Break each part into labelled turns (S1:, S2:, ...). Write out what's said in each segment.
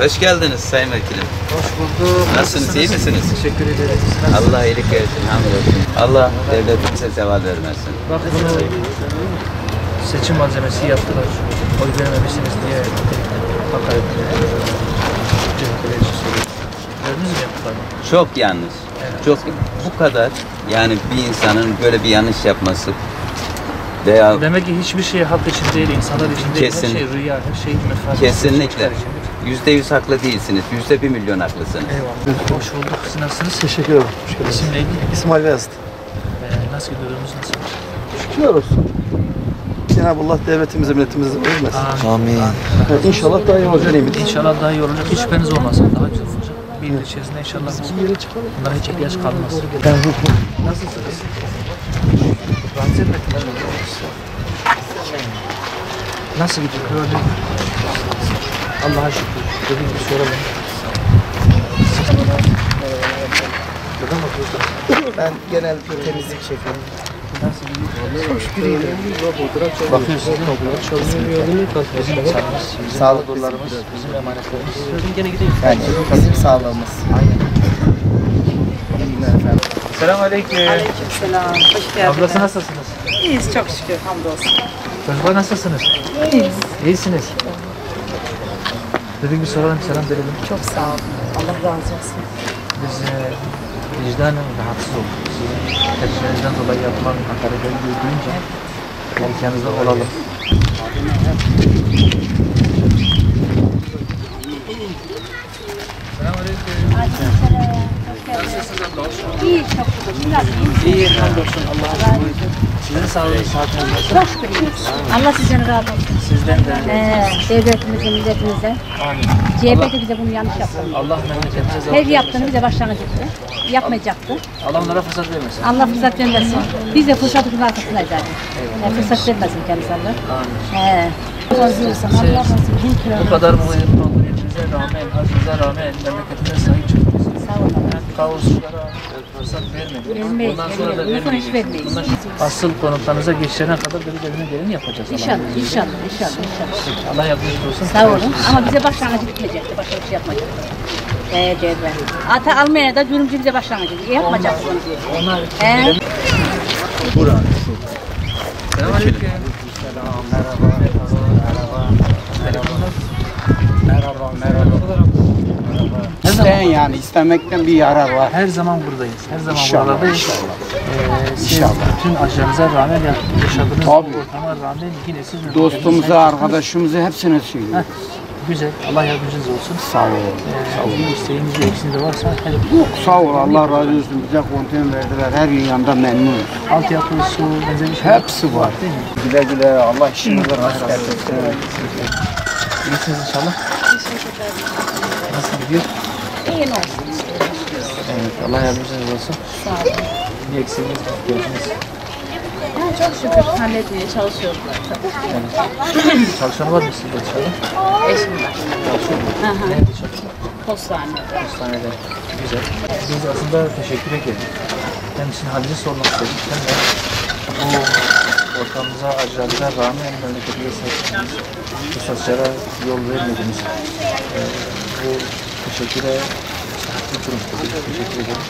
S1: Hoş geldiniz Sayın Vekilim.
S2: Hoş bulduk.
S1: Nasılsınız, iyi misiniz?
S2: Teşekkür ederiz.
S1: Allah iyilik versin, hamdolsun. Allah devletimize zeval vermesin.
S2: Bak bunu seçim malzemesi yaptılar. Oy vermemişsiniz diye hakaret gördünüz mü yaptıklarını?
S1: Çok yanlış.
S2: Evet.
S1: Çok bu kadar yani bir insanın böyle bir yanlış yapması veya
S2: Demek ki hiçbir şey halk için değil, insanlar için değil.
S1: Kesin.
S2: Her şey rüya, her şey menfaat.
S1: kesinlikle %100 haklı değilsiniz. %1.000.000 haklısınız.
S2: Eyvallah. Hoş bulduk. Siz nasılsınız?
S3: Teşekkür ederim.
S2: İsim neydi?
S3: İsmail Beyazıt.
S2: Nasıl gidiyoruz? Nasıl?
S3: Şükürler olsun. Cenab-ı Allah devletimize, milletimize vermesin.
S2: Amin.
S3: Evet, İnşallah daha iyi olacak eminim.
S2: İnşallah daha iyi olacak. Hiç şüpheniz olmasın. Daha güzel olacak. Bir yıl içerisinde inşallah bunlara hiç ihtiyaç kalmaz. Nasılsınız? Rahatsız etmediler mi? Nasıl gidiyor? Gördün mü? Allah'a şükür. Dediğim gibi soralım. Neden bakıyorsun?
S4: Ben genel temizlik şefiyim.
S2: Nasıl gidiyor?
S4: Çok şükür iyiyim.
S2: Bakıyorsun değil mi? Bizim insanımız, bizim
S4: Sağlık
S2: mağdurlarımız, bizim emanetlerimiz.
S4: Yani bizim sağlığımız.
S2: Selamünaleyküm.
S5: Aleykümselam. Hoş geldiniz.
S2: Ablası nasılsınız?
S5: İyiyiz çok şükür. Hamdolsun.
S2: Çocuklar nasılsınız?
S5: İyiyiz.
S2: İyisiniz. Dedik bir soralım, selam verelim.
S5: Çok sağ olun. Allah razı olsun.
S2: Biz vicdanen rahatsız olduk. Sizin tepkilerinizden dolayı yapılan hakaretleri duyunca yanınızda olalım.
S5: Aleykümselam. Nasılsınız abla? İyi çok şükür. Siz nasılsınız?
S2: İyi, hamdolsun Allah'a şükür. Sizin sağlığınız, saatiniz nasıl?
S5: Çok şükür iyiyiz. Allah sizden razı olsun.
S2: Sizden de.
S5: Devletimize, milletimize.
S2: Amin.
S5: CHP de bize bunu yanlış yaptı.
S2: Allah memleketimize zaten.
S5: Her yaptığını bize başlangıç etti. Yapmayacaktı.
S2: Allah onlara fırsat vermesin.
S5: Allah fırsat vermesin. Biz de fırsatımızın arkasındayız zaten. Fırsat vermesin kendisi Allah.
S2: Amin.
S5: Allah razı olsun. Allah razı olsun.
S2: Bu kadar mağduriyetinize rağmen, acınıza rağmen memleketine sahip çıktınız.
S5: Sağ olun.
S2: Kaosçulara fırsat vermeyin.
S5: Vermeyiz,
S2: Bundan sonra da
S5: vermeyiz. Bundan hiç
S2: vermeyeceğiz.
S5: vermeyiz.
S2: Asıl konutlarınıza geçene kadar böyle eline geleni yapacağız.
S5: İnşallah, inşallah, inşallah, inşallah.
S2: Allah yardımcınız olsun.
S5: Sağ olun. Ama bize başlangıcı bitmeyecekti. Başka bir şey yapmayacaktı. CHP. Ata Almanya'da Cumhurcu bize başlangıcı. Yapmayacaktı bunu.
S2: Onlar
S1: Burak.
S2: Selamünaleyküm.
S4: İsteyen yani istemekten bir yarar var.
S2: Her zaman buradayız. Her zaman
S4: İnşallah,
S2: buralardayız. Siz bütün acılarınıza rağmen yaşadığınız
S4: Tabii.
S2: ortama rağmen yine siz
S4: Dostumuza, arkadaşımıza hepsine söylüyorum.
S2: Güzel. Allah yardımcınız olsun.
S4: Sağ ol.
S2: Bir isteğiniz, bir eksiğiniz de varsa
S4: Yok sağ ol, Allah razı olsun. Bize konteyner verdiler. Her yanda memnunuz.
S2: altyapı, su, benzeri şey
S4: Hepsi var.
S2: değil mi?
S4: Güle güle, Allah işinizi rast getirsin.
S2: İyisiniz inşallah. Nasıl gidiyor?
S5: İyi ne olsun.
S2: Evet, Allah yardımcınız olsun.
S5: Sağ olun.
S2: Bir eksiğiniz, ihtiyacınız.
S5: Yani çok şükür halletmeye çalışıyoruz zaten.
S2: Çalışan var mı sizde dışarıda?
S5: Eşim var.
S2: Çalışıyor mu?
S5: Hı hı.
S2: Nerede çalışıyor?
S5: Postanede.
S2: Hastanede. Güzel. Biz aslında teşekkür ederiz. Hem sizin halinizi sormak istedik. Hem de bu ortamımıza, acılarına rağmen memleketimize sahipsiniz. Bu saçlara yol vermediniz. Bu teşekküre bir durum. Teşekkür ederim.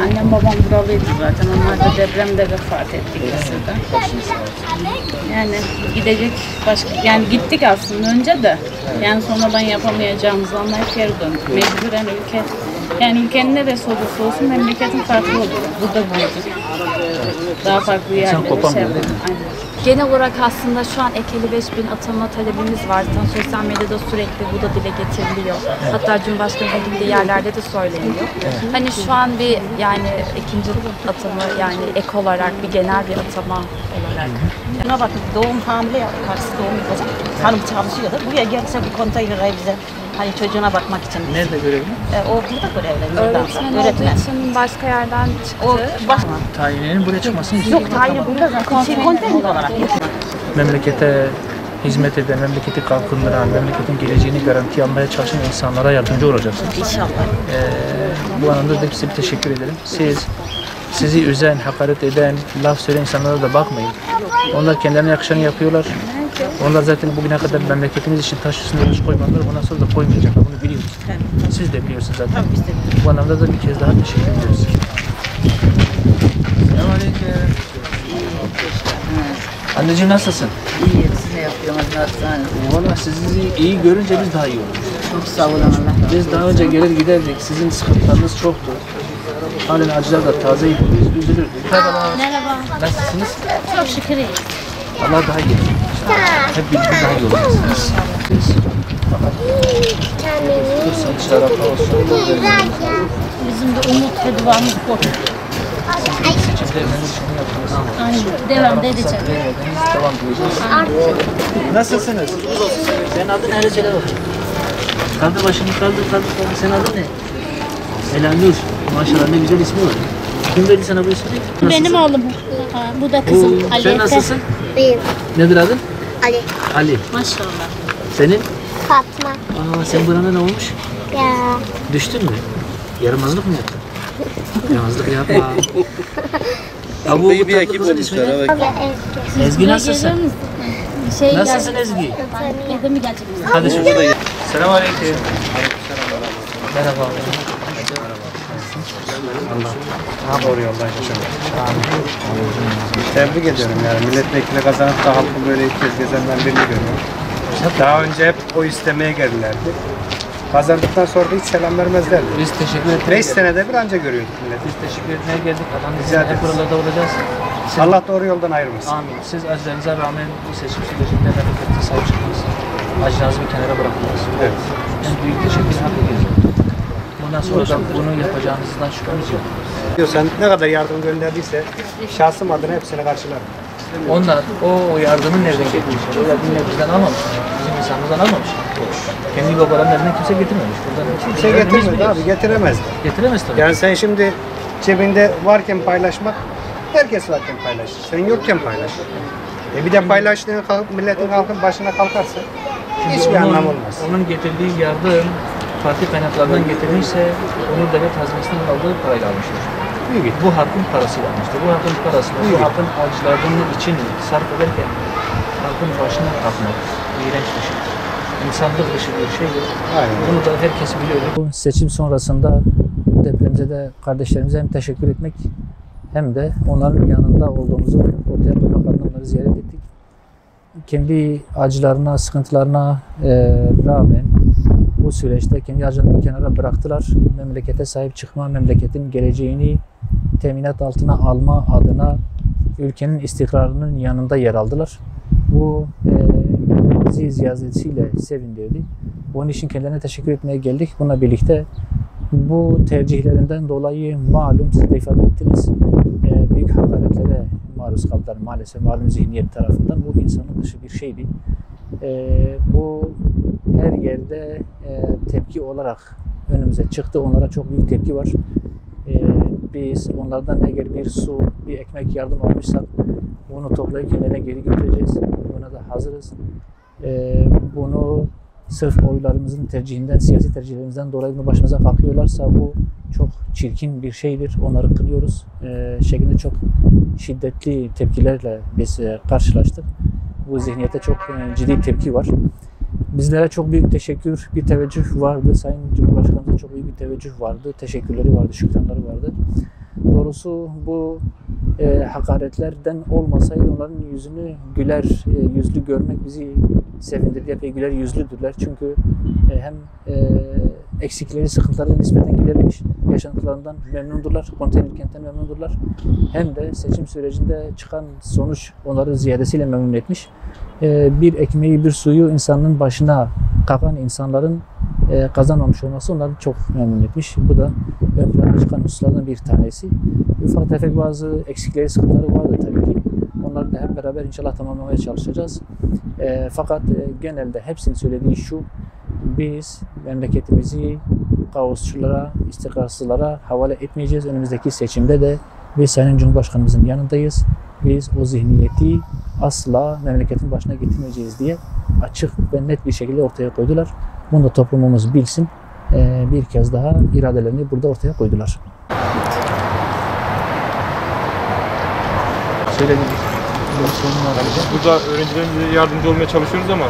S5: Annem babam buralıydı zaten. Onlar da depremde vefat etti ikisi de.
S2: Başınız sağ olsun.
S5: Yani gidecek başka, yani gittik aslında önce de. Yani sonradan yapamayacağımızı anlayıp geri döndük. Mecburen ülke, yani ülkenin neresi olursa olsun memleketin farklı oluyor. Burada büyüdük. Daha farklı yerlere
S2: kopamıyor,
S5: şey
S2: değil mi?
S5: Aynen.
S6: Genel olarak aslında şu an ek 55.000 atama talebimiz var. Zaten sosyal medyada sürekli bu da dile getiriliyor. Hatta Cumhurbaşkanı'nın gittiği yerlerde de söyleniyor. Hani şu an bir yani ikinci atama yani ek olarak bir genel bir atama olarak.
S7: Buna bakın doğum hamile karısı doğum yapacak. Hanım çalışıyordu. Buraya gelse bu konteynere bize hani çocuğuna bakmak için.
S2: Nerede görevli?
S7: O burada görevli.
S6: Öğretmen olduğu için başka yerden çıktı.
S7: O baş...
S2: Tayininin buraya çıkmasını istiyor.
S7: Yok tayini burada zaten konteyner olarak.
S2: Memlekete hizmet eden, memleketi kalkındıran, memleketin geleceğini garanti almaya çalışan insanlara yardımcı olacaksınız.
S7: İnşallah.
S2: Bu anlamda da size bir teşekkür ederim. Sizi üzen, hakaret eden, laf söyleyen insanlara da bakmayın. Onlar kendilerine yakışanı yapıyorlar. Onlar zaten bugüne kadar memleketimiz için taş üstüne taş koymadılar. Bundan sonra da koymayacaklar. Bunu biliyoruz. Siz de biliyorsunuz zaten.
S7: Tabii biz de biliyoruz.
S2: Bu anlamda da bir kez daha teşekkür ediyoruz. Selamünaleyküm. Anneciğim nasılsın?
S8: İyi, siz ne yapıyorsunuz? Nasılsınız?
S2: Valla sizi iyi görünce biz daha iyi olduk.
S8: Çok sağ olun Allah.
S2: Biz daha önce gelir giderdik. Sizin sıkıntılarınız çoktu. Halen acılar da tazeydi. Biz üzülürdük.
S5: Merhaba.
S2: Nasılsınız?
S5: Çok şükür iyi.
S2: Allah daha iyi. Hep birlikte daha iyi olacaksınız. Sonuç tarafı olsun.
S5: Bizim de umut ve duamız bu.
S2: Seçimleriniz için yaptınız.
S5: Aynen. Devam edeceğim.
S2: Devam edeceğiz. Nasılsınız? Senin adın ne? Söyle bakayım. Kaldır başını, kaldır. Senin adın ne? Elanur. Maşallah ne güzel ismi var. Kim verdi sana bu ismi?
S5: Benim oğlum. Bu da kızım. Ali.
S2: Sen nasılsın?
S9: İyiyim.
S2: Nedir adın?
S9: Ali.
S2: Ali.
S5: Maşallah.
S2: Senin?
S9: Fatma.
S2: Sen burana ne olmuş?
S9: Ya.
S2: Düştün mü? Yaramazlık mı yaptın? Yaramazlık yapma. Ya bu bir ekip olmuşlar. Ezgi nasılsın? Nasılsın Ezgi?
S5: Evde mi gelecek?
S2: Hadi şurada da gel. Selamünaleyküm. Merhaba.
S4: Allah doğru yoldan şaşırmış. Tebrik ediyorum yani. Milletvekili kazanıp da halkı böyle ilk kez gezenler birini görüyorum. Daha önce hep oy istemeye gelirlerdi. Kazandıktan sonra da hiç selam vermezlerdi.
S2: Biz teşekkür ederiz.
S4: 5 senede bir anca görüyorduk milleti.
S2: Biz teşekkür etmeye geldik. Allah'ın
S4: Rica
S2: izniyle hep
S4: ederiz.
S2: buralarda olacağız. Siz,
S4: Allah doğru yoldan ayırmasın.
S2: amin. Siz acılarınıza rağmen bu seçim sürecinde memlekete sahip çıktınız. Acınızı bir kenara bıraktınız.
S4: Evet.
S2: En büyük teşekkür hak ediyoruz. Bundan sonra da bunu yapacağınızdan şüphemiz yok.
S4: Sen ne kadar yardım gönderdiyse şahsım adına hepsini karşılarım.
S2: Onlar o yardımın nereden getirmişler? O yardımı bizden almamış. Bizim insanımızdan almamış. Kendi babaların elinden kimse getirmemiş. Buradan
S4: Kimse getirmedi abi, getiremez.
S2: Getiremez tabii.
S4: Yani sen şimdi cebinde varken paylaşmak, herkes varken paylaşır. Sen yokken paylaş. Bir de paylaştığın kalkıp milletin halkın başına kalkarsa hiçbir anlam olmaz.
S2: Onun getirdiği yardım parti kaynaklarından getirmişse onu devlet hazinesinden aldığı parayla almıştır. Bu halkın parasıyla almıştır. Bu halkın parasını, bu halkın acılarının için sarf ederken halkın başına kalkmak iğrenç bir şeydir. İnsanlık dışı bir şeydir.
S4: Aynen.
S2: Bunu da herkes biliyor. Bu seçim sonrasında depremzede kardeşlerimize hem teşekkür etmek hem de onların yanında olduğumuzu ortaya koymak adına onları ziyaret ettik. Kendi acılarına, sıkıntılarına rağmen bu süreçte kendi acılarını bir kenara bıraktılar. Memlekete sahip çıkma, memleketin geleceğini teminat altına alma adına ülkenin istikrarının yanında yer aldılar. Bu bizi ziyaretiyle sevindirdi. Onun için kendilerine teşekkür etmeye geldik. Bununla birlikte bu tercihlerinden dolayı malum siz de ifade ettiniz, büyük hakaretlere maruz kaldılar maalesef malum zihniyet tarafından. Bu insanın dışı bir şeydi. Bu her yerde tepki olarak önümüze çıktı. Onlara çok büyük tepki var. Biz onlardan eğer bir su, bir ekmek yardım almışsak bunu toplayıp kendilerine geri götüreceğiz. Buna da hazırız. Bunu sırf oylarımızın tercihinden, siyasi tercihlerimizden dolayı bunu başımıza kalkıyorlarsa bu çok çirkin bir şeydir. Onları kınıyoruz. Şeklinde çok şiddetli tepkilerle biz karşılaştık. Bu zihniyete çok ciddi tepki var. Bizlere çok büyük teşekkür, bir teveccüh vardı. Sayın Cumhurbaşkanımıza çok büyük bir teveccüh vardı. Teşekkürleri vardı, şükranları vardı. Doğrusu bu hakaretlerden olmasaydı onların yüzünü güler yüzlü görmek bizi sevindirdi. Epey güler yüzlüdürler. Çünkü hem eksikleri, sıkıntıları nispeten giderilmiş, yaşantılarından memnundurlar, konteyner kentten memnundurlar. Hem de seçim sürecinde çıkan sonuç onları ziyadesiyle memnun etmiş. Bir ekmeği, bir suyu insanın başına kapan insanların kazanmamış olması onları çok memnun etmiş. Bu da ön plana çıkan hususlardan bir tanesi. Ufak tefek bazı eksikleri, sıkıntıları vardı tabii ki. Onları da hep beraber inşallah tamamlamaya çalışacağız. Fakat genelde hepsinin söylediği şu, biz memleketimizi kaosçulara, istikrarsızlara havale etmeyeceğiz. Önümüzdeki seçimde de biz Sayın Cumhurbaşkanımızın yanındayız. Biz o zihniyeti asla memleketin başına getirmeyeceğiz diye açık ve net bir şekilde ortaya koydular. Bunu da toplumumuz bilsin. Bir kez daha iradelerini burada ortaya koydular.
S9: Biz burada öğrencilerimize yardımcı olmaya çalışıyoruz ama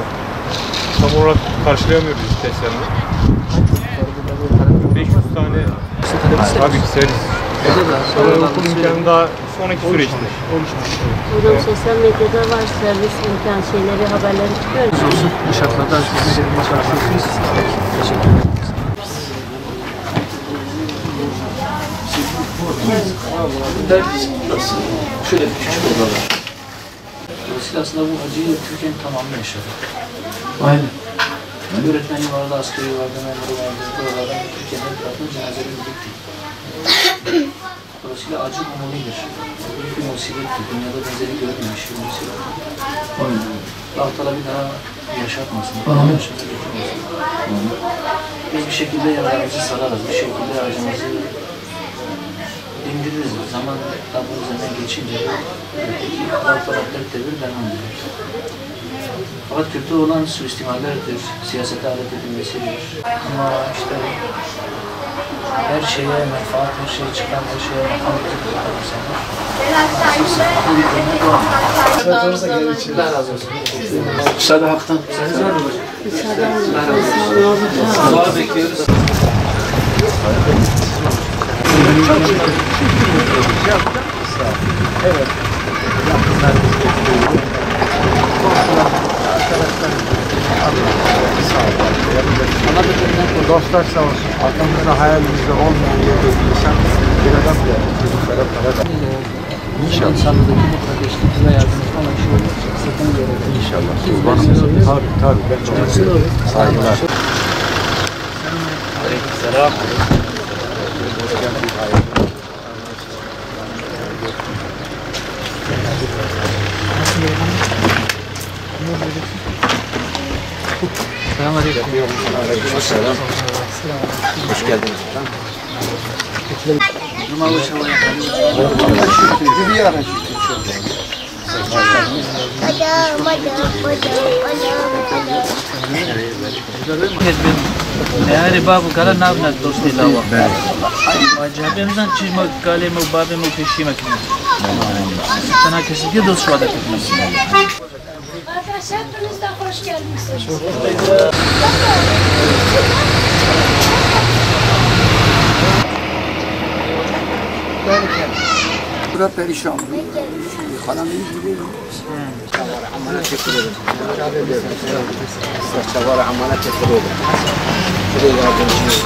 S9: tam olarak karşılayamıyoruz ihtiyaçlarını. 500 tane tabii ki servis. Okul imkanı daha sonraki süreçte.
S10: Hocam sosyal medyada var servis imkan şeyleri, haberleri çıkıyor.
S2: Bu şartlarda sizi çalışıyorsunuz. Teşekkür ederim. Şöyle bir küçük odalar. Dolayısıyla aslında bu acıyı Türkiye'nin tamamını yaşadı. Aynen. Öğretmeni vardı, askeri vardı, memuru vardı. Buralardan Türkiye'nin tarafından cenazeleri birikti. Dolayısıyla acı umumidir. Büyük bir musibettir. Dünyada benzeri görülmemiş bir musibet. Allah Teala bir daha yaşatmasın. Biz bir şekilde yaralarımızı sararız. Bir şekilde acımızı dindiririz. Zaman tabi üzerinden geçince öteki korporatlar devir devam ediyor. Fakat kötü olan suistimallerdir, siyasete alet edilmesidir. Ama işte her şeye menfaat, her şeye çıkan, her şeye makam tutan insanlar. Allah razı olsun. Müsaade haktan. Dua bekliyoruz. Evet.
S4: Dostlar sağ olsun. Arkamızda hayalimizde olmayan bir insan bir adam çocuklara para da.
S2: İnşallah. İnsanlıktaki bu kardeşlik ve yardımcı olan şey olursa sakın gerekir.
S3: İnşallah. Tabii. Ben çok saygılar.
S2: Aleykümselam. Selamünaleyküm.
S3: Aleykümselam. Hoş geldiniz.
S2: Meğer babu kara navna dosti lava. Cebimizden çizme kalemi babamı peşime kılıyor. Sana kesinlikle dost şu anda kılıyor.
S10: Arkadaşlar hepiniz de hoş gelmişsiniz.
S4: Burada perişan. Kanalımız gibi. Amana çekilelim. Çavara amana çekilelim. Şuraya yardımcı.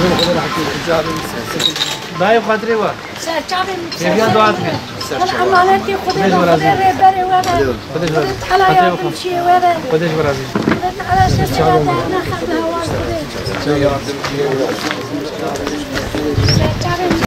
S4: Böyle kadar hakiki
S2: Dayı kadri var.
S10: Serçavim.
S2: Sevgiye dua etmeyin.
S10: Amaneti kudüs bere bere vere. Kudüs hala yardımcı vere.
S2: Kudüs biraz.
S10: Kudüs ala sesine de ne kadar var kudüs.
S3: Yardımcı